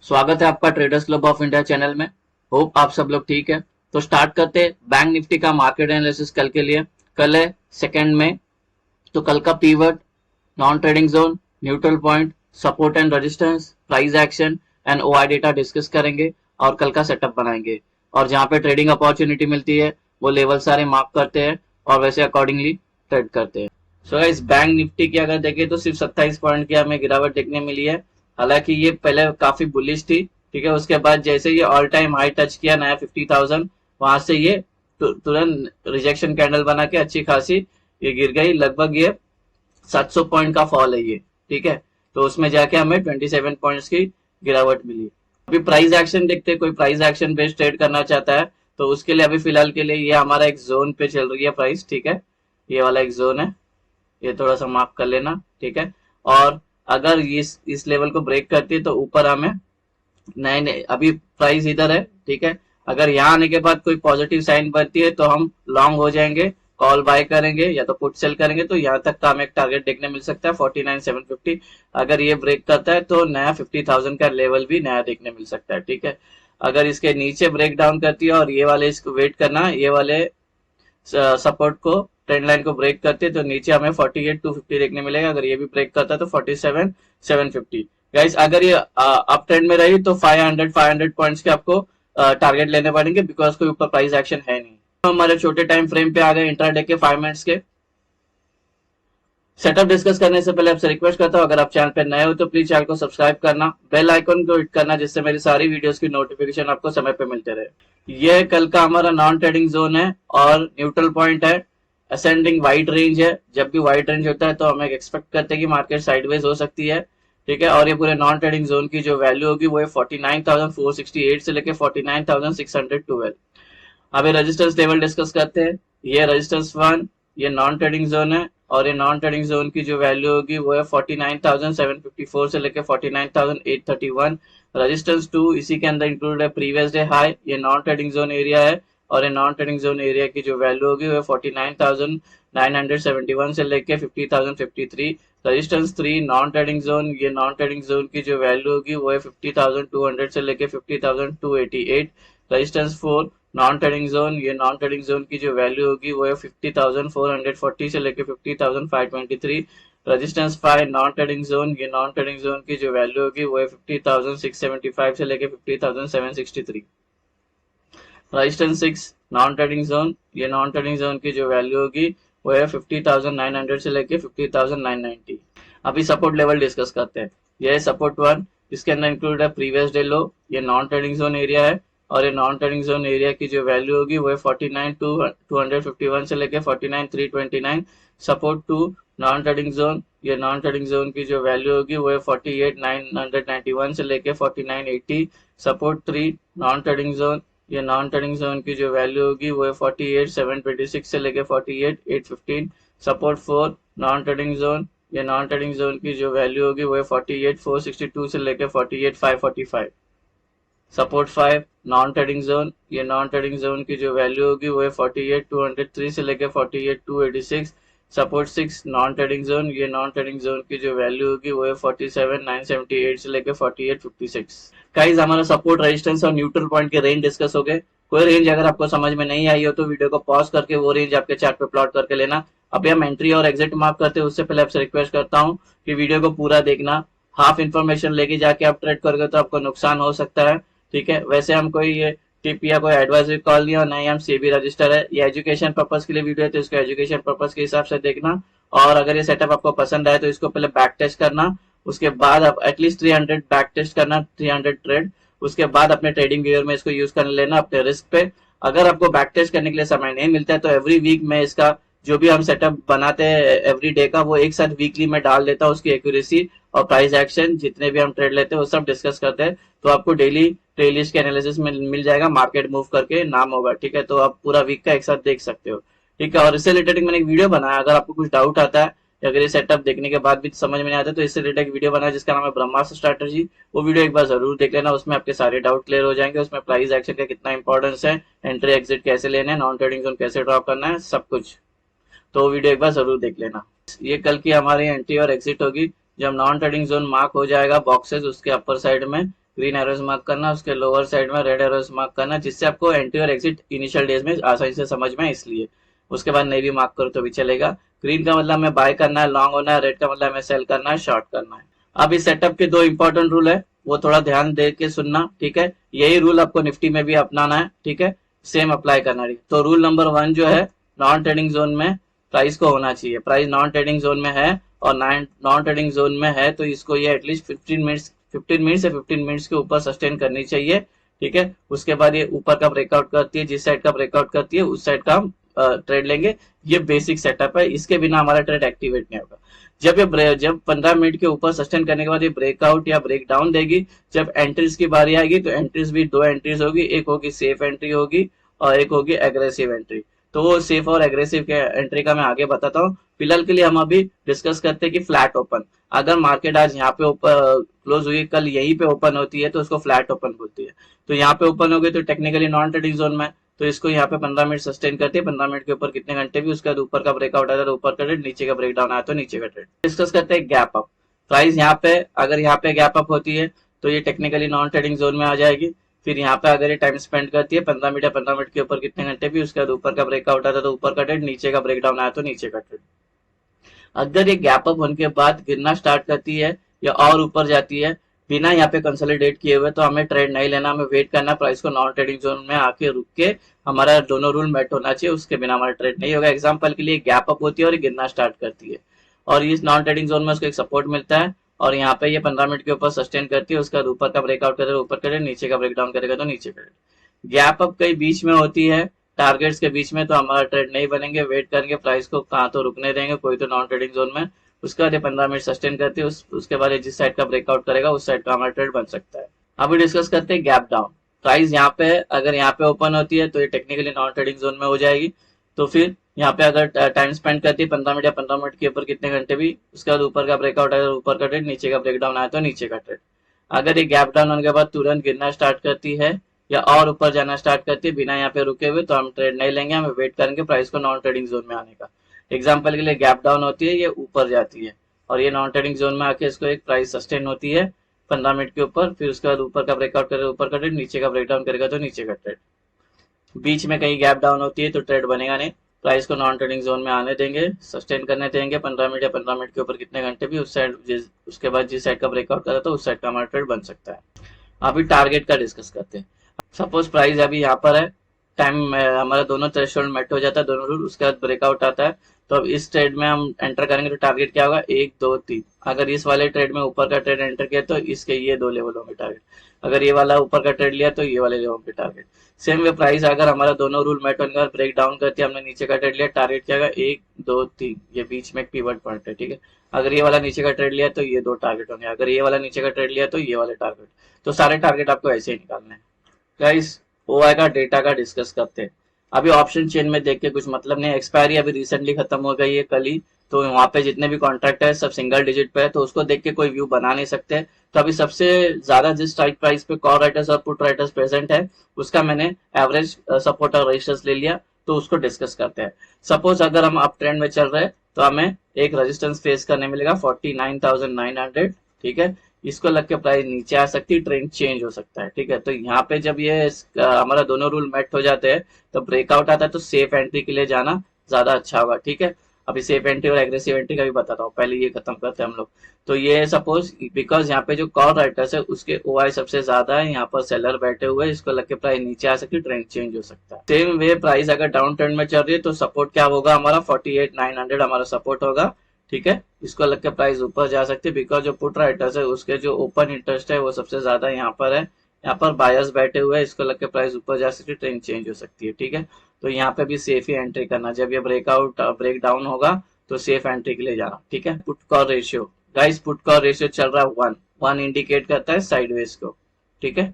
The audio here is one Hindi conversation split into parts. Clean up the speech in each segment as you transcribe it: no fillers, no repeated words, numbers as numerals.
स्वागत है आपका traders club of India channel में। होप आप सब लोग ठीक है। तो स्टार्ट करते हैं बैंक निफ्टी का मार्केट एनालिसिस कल के लिए। कल है 2 मई। तो कल का pivot, non trading zone, neutral point, support and resistance, price action and OI data discuss करेंगे और कल का सेटअप बनाएंगे। और जहां पे ट्रेडिंग अपॉर्चुनिटी मिलती है वो लेवल सारे मार्क करते हैं और वैसे अकॉर्डिंगली ट्रेड करते हैं। सो इस बैंक निफ्टी की अगर देखें तो सिर्फ 27 पॉइंट की हमें गिरावट देखने मिली है। हालांकि ये पहले काफी बुलिश थी, ठीक है। उसके बाद जैसे ये ऑल टाइम हाई टच किया नया 50,000, वहां से ये तुरंत रिजेक्शन कैंडल बना के अच्छी खासी ये गिर गई। लगभग ये 700 पॉइंट का फॉल है ये, ठीक है। तो उसमें जाके हमें 27 पॉइंट्स की गिरावट मिली। अभी प्राइस एक्शन देखते हैं, कोई प्राइस एक्शन बेस्ड ट्रेड करना चाहता है तो उसके लिए अभी फिलहाल के लिए ये हमारा एक जोन पे चल रही है प्राइस, ठीक है। ये वाला एक जोन है, ये थोड़ा सा मार्क कर लेना, ठीक है। और अगर इस लेवल को ब्रेक करती है तो ऊपर हमें नए नए अभी प्राइस इधर है, ठीक है। अगर यहाँ आने के बाद कोई पॉजिटिव साइन बनती है तो हम लॉन्ग हो जाएंगे, कॉल बाय करेंगे या तो पुट सेल करेंगे। तो यहाँ तक का हमें एक टारगेट देखने मिल सकता है 49,750। अगर ये ब्रेक करता है तो नया 50,000 का लेवल भी नया देखने मिल सकता है, ठीक है। अगर इसके नीचे ब्रेक डाउन करती है और ये वाले इसको वेट करना, ये वाले सपोर्ट को ट्रेंड लाइन को ब्रेक करते हैं तो नीचे हमें 48,250 देखने मिलेगा। अगर ये भी ब्रेक करता है तो 47,750। गाइस अगर ये अप ट्रेंड में रही तो 500 पॉइंट्स के आपको टारगेट लेने पड़ेंगे, बिकॉज कोई ऊपर प्राइस एक्शन है नहीं। तो हमारे छोटे टाइम फ्रेम पे आ गए इंट्राडे के 5 मिनट्स के सेटअप डिस्कस करने से पहले आपसे रिक्वेस्ट करता हूं, अगर आप चैनल पे नए हो तो प्लीज चैनल को सब्सक्राइब करना, बेल आइकन को हिट करना, जिससे मेरी सारी वीडियोस की नोटिफिकेशन आपको समय पे मिलते रहे। यह कल का हमारा नॉन ट्रेडिंग जोन है और न्यूट्रल पॉइंट है। असेंडिंग वाइड रेंज है, जब भी वाइड रेंज होता है तो हम एक्सपेक्ट करते हैं कि मार्केट साइडवेज हो सकती है, ठीक है। और ये पूरे नॉन ट्रेडिंग जोन की जो वैल्यू होगी वो है 49,468 से लेकर 49,612। अभी रेजिस्टेंस लेवल डिस्कस करते हैं। ये रेजिस्टेंस 1, ये नॉन ट्रेडिंग जोन है और ये नॉन ट्रेडिंग जोन की जो वैल्यू होगी वो है 49,754 से लेकर 49,831। रेजिस्टेंस 2 इसी के अंदर इंक्लूड है प्रीवियस डे हाई, ये नॉन ट्रेडिंग जोन एरिया है और ये नॉन ट्रेडिंग जोन एरिया की जो वैल्यू होगी वो है 49,971 से लेकर 50,053। रेजिस्टेंस 3 नॉन ट्रेडिंग जोन, ये नॉन ट्रेडिंग जोन की जो वैल्यू होगी वो है 50,200 से लेकर 50,288। रेजिस्टेंस 4 नॉन ट्रेडिंग जोन, ये नॉन ट्रेडिंग जोन की जो वैल्यू होगी वो है 50,440 से लेकर 50,523। रेजिस्टेंस 5 नॉन ट्रेडिंग जोन, ये नॉन ट्रेडिंग जोन की जो वैल्यू होगी वो है 50,675 से लेकर 50,763। रेजिस्टेंस 6 नॉन ट्रेडिंग जोन, ये नॉन ट्रेडिंग जोन की जो वैल्यू होगी वो है 50,900 से लेकर 50,990। अभी सपोर्ट लेवल डिस्कस करते हैं। यह है सपोर्ट 1, इसके अंदर इंक्लूड है प्रीवियस डे लो, ये नॉन ट्रेडिंग जोन एरिया है और ये नॉन ट्रेडिंग जोन एरिया की जो वैल्यू होगी वो है 49,251 से लेकर 49,329। सपोर्ट 2 नॉन ट्रेडिंग जोन, ये नॉन ट्रेडिंग जोन की जो वैल्यू होगी वो है 48,991 से लेकर 49,80। सपोर्ट 3 नॉन ट्रेडिंग जोन, ये नॉन ट्रेडिंग जोन की जो वैल्यू होगी वो है 48,726 से लेकर 48,815। सपोर्ट 4 नॉन ट्रेडिंग जोन, ये नॉन ट्रेडिंग जोन की जो वैल्यू होगी वो है 48,462 से लेकर 48,545। सपोर्ट 5 नॉन ट्रेडिंग जोन, ये नॉन ट्रेडिंग जोन की जो वैल्यू होगी वो है 48,203 से लेकर 48,286। सपोर्ट 6 नॉन ट्रेडिंग जोन, ये नॉन ट्रेडिंग जोन की जो वैल्यू होगी वो है 47,978 से लेकर 48,56। गाइस हमारा सपोर्ट, रेजिस्टेंस और न्यूट्रल पॉइंट के रेंज डिस्कस हो गए। कोई रेंज अगर आपको समझ में नहीं आई हो तो वीडियो को पॉज करके वो रेंज आपके चार्ट पे प्लॉट करके लेना। अभी हम एंट्री और एग्जिट मार्क करते हैं उससे पहले आपसे रिक्वेस्ट करता हूँ कि वीडियो को पूरा देखना। हाफ इन्फॉर्मेशन लेके जाके आप ट्रेड करोगे तो आपको नुकसान हो सकता है, ठीक है। वैसे हम कोई ये टिप या कोई एडवाइजरी कॉल नहीं, और नहीं हम सेबी रजिस्टर है। ये एजुकेशन पर्पज के लिए वीडियो है तो इसको एजुकेशन पर्पज के हिसाब से देखना। और अगर ये सेटअप आपको पसंद आए तो इसको पहले बैक टेस्ट करना, उसके बाद आप एटलीस्ट 300 बैक टेस्ट करना, 300 ट्रेड। उसके बाद अपने ट्रेडिंग गियर में इसको यूज कर लेना अपने रिस्क पे। अगर आपको बैक टेस्ट करने के लिए समय नहीं मिलता है तो एवरी वीक में इसका जो भी हम सेटअप बनाते हैं एवरी डे का, वो एक साथ वीकली में डाल देता हूँ। उसकी एक्यूरेसी और प्राइस एक्शन जितने भी हम ट्रेड लेते हैं वो सब डिस्कस करते हैं। तो आपको डेली ट्रेलिस्ट के एनालिसिस में मिल जाएगा, मार्केट मूव करके नाम होगा, ठीक है। तो आप पूरा वीक का एक साथ देख सकते हो, ठीक है। और इससे रिलेटेड मैंने एक वीडियो बनाया, अगर आपको कुछ डाउट आता है या अगर ये सेटअप देखने के बाद भी समझ में नहीं आता तो इससे रिलेटेड वीडियो बनाया जिसका नाम है ब्रह्मास्त्र स्ट्रैटेजी। वो वीडियो एक बार जरूर देख लेना, उसमें आपके सारे डाउट क्लियर हो जाएंगे। उसमें प्राइस एक्शन का कितना इंपॉर्टेंस है, एंट्री एग्जिट कैसे लेने, नॉन ट्रेडिंग जोन कैसे ड्रॉ करना है, सब कुछ। तो वीडियो एक बार जरूर देख लेना। ये कल की हमारी एंट्री और एग्जिट होगी। जब नॉन ट्रेडिंग जोन मार्क हो जाएगा बॉक्सेस उसके अपर साइड में, ग्रीन एरोज मार्क करना, उसके लोअर साइड में रेड एरोज मार्क करना, जिससे आपको एंट्री और एग्जिट इनिशियल डेज में आसानी से समझ में आए इसलिए। उसके बाद नेवी मार्क करो तो भी चलेगा। ग्रीन का मतलब हमें बाय करना है, लॉन्ग होना है, रेड का मतलब हमें सेल करना है, शॉर्ट करना है। अब इस सेटअप के दो इंपॉर्टेंट रूल है, वो थोड़ा ध्यान दे के सुनना, ठीक है। यही रूल आपको निफ्टी में भी अपनाना है, ठीक है, सेम अप्लाई करना है। तो रूल नंबर 1 जो है, नॉन ट्रेडिंग जोन में प्राइस को होना चाहिए, प्राइस नॉन ट्रेडिंग जोन में है और नॉन ट्रेडिंग जोन में है तो इसको ये एटलीस्ट 15 मिनट से 15 मिनट्स के ऊपर सस्टेन करनी चाहिए, ठीक है। उसके बाद ये ऊपर का ब्रेकआउट करती है, जिस साइड का ब्रेकआउट करती है उस साइड का हम ट्रेड लेंगे। ये बेसिक सेटअप है, इसके बिना हमारा ट्रेड एक्टिवेट नहीं होगा। जब 15 मिनट के ऊपर सस्टेन करने के बाद ये ब्रेकआउट या ब्रेक डाउन देगी, जब एंट्रीज की बारी आएगी तो एंट्रीज भी दो एंट्रीज होगी, एक होगी सेफ एंट्री होगी और एक होगी एग्रेसिव एंट्री। तो वो सेफ और एग्रेसिव के एंट्री का मैं आगे बताता हूँ। फिलहाल के लिए हम अभी डिस्कस करते हैं कि फ्लैट ओपन। अगर मार्केट आज यहाँ पे ऊपर क्लोज हुई, कल यहीं पे ओपन होती है तो उसको फ्लैट ओपन बोलती है। तो यहाँ पे ओपन हो गई तो टेक्निकली नॉन ट्रेडिंग जोन में, तो इसको यहाँ पे 15 मिनट सस्टेन करती है। 15 मिनट के ऊपर कितने घंटे भी, उसके बाद ऊपर का ब्रेकआउट आया तो ऊपर का ट्रेड, नीचे का ब्रेकडाउन आया तो नीचे का ट्रेड। डिस्कस करते हैं गैप अप। प्राइस यहाँ पे अगर यहाँ पे गैप अप होती है तो ये टेक्निकली नॉन ट्रेडिंग जोन में आ जाएगी। फिर यहाँ पे अगर ये टाइम स्पेंड करती है 15 मिनट या 15 मिनट के ऊपर कितने घंटे भी, उसके बाद ऊपर का ब्रेकआउट आता है तो ऊपर का ट्रेड, नीचे का ब्रेकडाउन आया तो नीचे का ट्रेड। अगर ये गैप अप होने के बाद गिरना स्टार्ट करती है या और ऊपर जाती है बिना यहाँ पे कंसोलिडेट किए हुए, तो हमें ट्रेड नहीं लेना, हमें वेट करना, प्राइस को नॉन ट्रेडिंग जोन में आके रुक के हमारा दोनों रूल मेट होना चाहिए, उसके बिना हमारा ट्रेड नहीं होगा। एग्जाम्पल के लिए गैप अप होती है और ये गिरना स्टार्ट करती है और इस नॉन ट्रेडिंग जोन में उसको एक सपोर्ट मिलता है और यहाँ पे ये 15 मिनट के ऊपर सस्टेन करती है, उसका ऊपर का ब्रेकआउट करेगा ऊपर करेगा, नीचे का ब्रेकडाउन करेगा तो नीचे करेगा। गैप अप कहीं बीच में होती है टारगेट्स के बीच में, तो हमारा ट्रेड नहीं बनेंगे, वेट करेंगे, प्राइस को कहाँ तो रुकने देंगे, कोई तो नॉन ट्रेडिंग जोन में। उसके बाद 15 मिनट सस्टेन करती है, उसके बाद जिस साइड का ब्रेकआउट करेगा उस साइड का हमारा ट्रेड बन सकता है। अभी डिस्कस करते हैं गैप डाउन। प्राइस यहाँ पे अगर यहाँ पे ओपन होती है तो ये टेक्निकली नॉन ट्रेडिंग जोन में हो जाएगी। तो फिर यहाँ पे अगर टाइम स्पेंड करती है 15 मिनट या 15 मिनट के ऊपर कितने घंटे भी, उसके बाद ऊपर का ब्रेकआउट आया तो ऊपर का ट्रेड, नीचे का ब्रेकडाउन आया तो नीचे का ट्रेड। अगर ये गैप डाउन होने के बाद तुरंत गिरना स्टार्ट करती है या और ऊपर जाना स्टार्ट करती है बिना यहाँ पे रुके हुए, तो हम ट्रेड नहीं लेंगे, हमें वेट करेंगे प्राइस को नॉन ट्रेडिंग जोन में आने का। एग्जाम्पल के लिए गैप डाउन होती है, ये ऊपर जाती है और ये नॉन ट्रेडिंग जोन में आके इसको एक प्राइस सस्टेन होती है 15 मिनट के ऊपर, फिर उसके बाद ऊपर का ब्रेकआउट करेगा ऊपर का ट्रेड, नीचे का ब्रेकडाउन करेगा तो नीचे का ट्रेड। बीच में कहीं गैप डाउन होती है तो ट्रेड बनेगा नहीं, प्राइस को नॉन ट्रेडिंग जोन में आने देंगे, सस्टेन करने देंगे 15 मिनट या 15 मिनट के ऊपर कितने घंटे भी, उस साइड उसके बाद जिस साइड का ब्रेकआउट करा तो उस साइड का हमारा ट्रेड बन सकता है। अभी टारगेट का डिस्कस करते हैं। सपोज प्राइस अभी यहाँ पर है, टाइम हमारा दोनों थ्रेशोल्ड मेट हो जाता है, दोनों रूल, उसके बाद ब्रेकआउट आता है। तो अब इस ट्रेड में हम एंटर करेंगे तो टारगेट क्या होगा, 1 2 3। अगर इस वाले ट्रेड में ऊपर का ट्रेड एंटर किया तो इसके ये दो लेवल होंगे टारगेट, अगर ये वाला ऊपर का ट्रेड लिया तो ये वाले लेवल पे टारगेट। सेम वे प्राइस अगर हमारा दोनों रूल मेट होने के बाद ब्रेक डाउन करती है, हमने नीचे का ट्रेड लिया, टारगेट क्या होगा 1 2 3, ये बीच में एक पिवट पॉइंट है, ठीक है। अगर ये वाला नीचे का ट्रेड लिया तो ये दो टारगेट होंगे, अगर ये वाला नीचे का ट्रेड लिया तो ये वाले टारगेट। तो सारे टारगेट आपको ऐसे ही निकालने हैं। गाइस ओआई का डेटा का डिस्कस करते हैं। अभी ऑप्शन चेन में देख के कुछ मतलब नहीं, एक्सपायरी अभी रिसेंटली खत्म हो गई है कल ही, तो वहां पे जितने भी कॉन्ट्रैक्ट है सब सिंगल डिजिट पे है, तो उसको देख के कोई व्यू बना नहीं सकते। तो अभी सबसे ज्यादा जिस स्ट्राइक प्राइस पे कॉल राइटर्स और पुट राइटर्स प्रेजेंट है उसका मैंने एवरेज सपोर्ट और रजिस्टर्स ले लिया, तो उसको डिस्कस करते हैं। सपोज अगर हम अप ट्रेंड में चल रहे हैं तो हमें एक रेजिस्टेंस फेस करने मिलेगा 49,900, ठीक है। इसको लग के प्राइस नीचे आ सकती है, ट्रेंड चेंज हो सकता है, ठीक है। तो यहाँ पे जब ये हमारा दोनों रूल मेट हो जाते हैं तो ब्रेकआउट आता है, तो सेफ एंट्री के लिए जाना ज्यादा अच्छा होगा, ठीक है। अभी सेफ एंट्री और एग्रेसिव एंट्री का भी बताता हूँ, पहले ये खत्म करते हैं हम लोग। तो ये सपोज बिकॉज यहाँ पे जो कॉल राइटर्स है उसके ओआई सबसे ज्यादा है, यहाँ पर सेलर बैठे हुए हैं, इसको लग के प्राइस नीचे आ सकती है, ट्रेंड चेंज हो सकता है। सेम वे प्राइस अगर डाउन ट्रेंड में चल रही है तो सपोर्ट क्या होगा हमारा 48,900 हमारा सपोर्ट होगा, ठीक है। इसको लग के प्राइस ऊपर जा सकती है बिकॉज जो पुट राइटर्स है उसके जो ओपन इंटरेस्ट है वो सबसे ज्यादा यहाँ पर है, यहाँ पर बायर्स बैठे हुए हैं, इसको लग के प्राइस ऊपर जा सकती है, ट्रेंड चेंज हो सकती है, ठीक है। तो यहाँ पे भी सेफ ही एंट्री करना, जब ये ब्रेकआउट ब्रेक डाउन होगा तो सेफ एंट्री के लिए जाना, ठीक है। Put call ratio, guys put call ratio चल रहा है 1 इंडिकेट करता है साइडवेज को, ठीक है।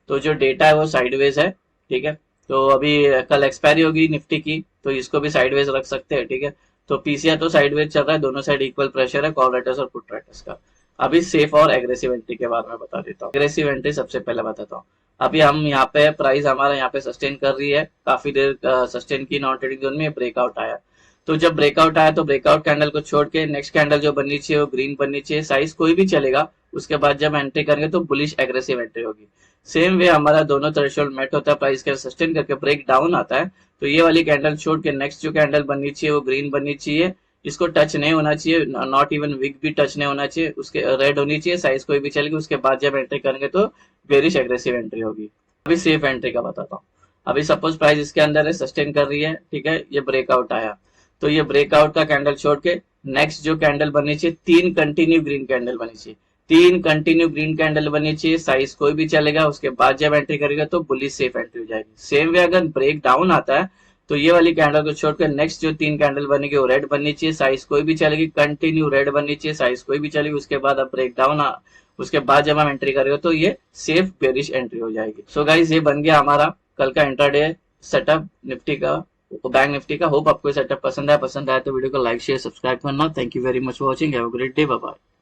तो जो डेटा है वो साइडवेज है, ठीक है। तो अभी कल एक्सपायरी होगी निफ्टी की तो इसको भी साइडवेज रख सकते हैं, ठीक है। तो पीसीआर तो साइडवेज चल रहा है, दोनों साइड इक्वल प्रेशर है कॉल राइटर्स और पुट राइटर्स का। अभी सेफ और एग्रेसिव एंट्री के बारे में बता देता हूँ। एग्रेसिव एंट्री सबसे पहले बताता हूँ। अभी हम यहाँ पे प्राइस हमारा यहाँ पे सस्टेन कर रही है, काफी देर सस्टेन की नॉन ट्रेडिंग जोन में, ब्रेकआउट आया। तो जब ब्रेकआउट आया तो ब्रेकआउट कैंडल को छोड़ के नेक्स्ट कैंडल जो बननी चाहिए वो ग्रीन बननी चाहिए, साइज कोई भी चलेगा, उसके बाद जब एंट्री करेंगे तो बुलिश एग्रेसिव एंट्री होगी। सेम वे हमारा दोनों थ्रेशोल्ड मेट होता है, प्राइस के सस्टेन करके ब्रेक डाउन आता है, तो ये वाली कैंडल छोड़ के नेक्स्ट जो कैंडल बननी चाहिए वो ग्रीन बननी चाहिए, इसको टच नहीं होना चाहिए, नॉट इवन विक भी टच नहीं होना चाहिए, उसके रेड होनी चाहिए, साइज कोई भी चलेगी। उसके बाद जब एंट्री करेंगे तो बेरिश एग्रेसिव एंट्री होगी। अभी सेफ एंट्री का बताता हूँ। अभी सपोज प्राइस इसके अंदर है, सस्टेन कर रही है, ठीक है, ये ब्रेकआउट आया, तो ये ब्रेकआउट का कैंडल छोड़ के नेक्स्ट जो कैंडल बननी चाहिए, 3 कंटिन्यू ग्रीन कैंडल बननी चाहिए, 3 कंटिन्यू ग्रीन कैंडल बननी चाहिए, साइज कोई भी चलेगा। उसके बाद जब एंट्री करेगा तो बुलिश सेफ एंट्री हो जाएगी। सेम वे अगर ब्रेक डाउन आता है तो ये वाली कैंडल को छोड़कर नेक्स्ट जो 3 कैंडल बनेगी वो रेड बननी चाहिए, साइज कोई भी चलेगी, कंटिन्यू रेड बननी चाहिए, साइज कोई भी चलेगी। उसके बाद अब ब्रेक डाउन, उसके बाद जब हम एंट्री करेंगे तो ये सेफ बेरिश एंट्री हो जाएगी। सो गाइज ये बन गया हमारा कल का इंट्राडे सेटअप निफ्टी का, बैंक निफ्टी का। होप आपको सेटअप पसंद आया तो वीडियो को लाइक शेयर सब्सक्राइब करना। Thank you very much for watching, have a great day, bye bye.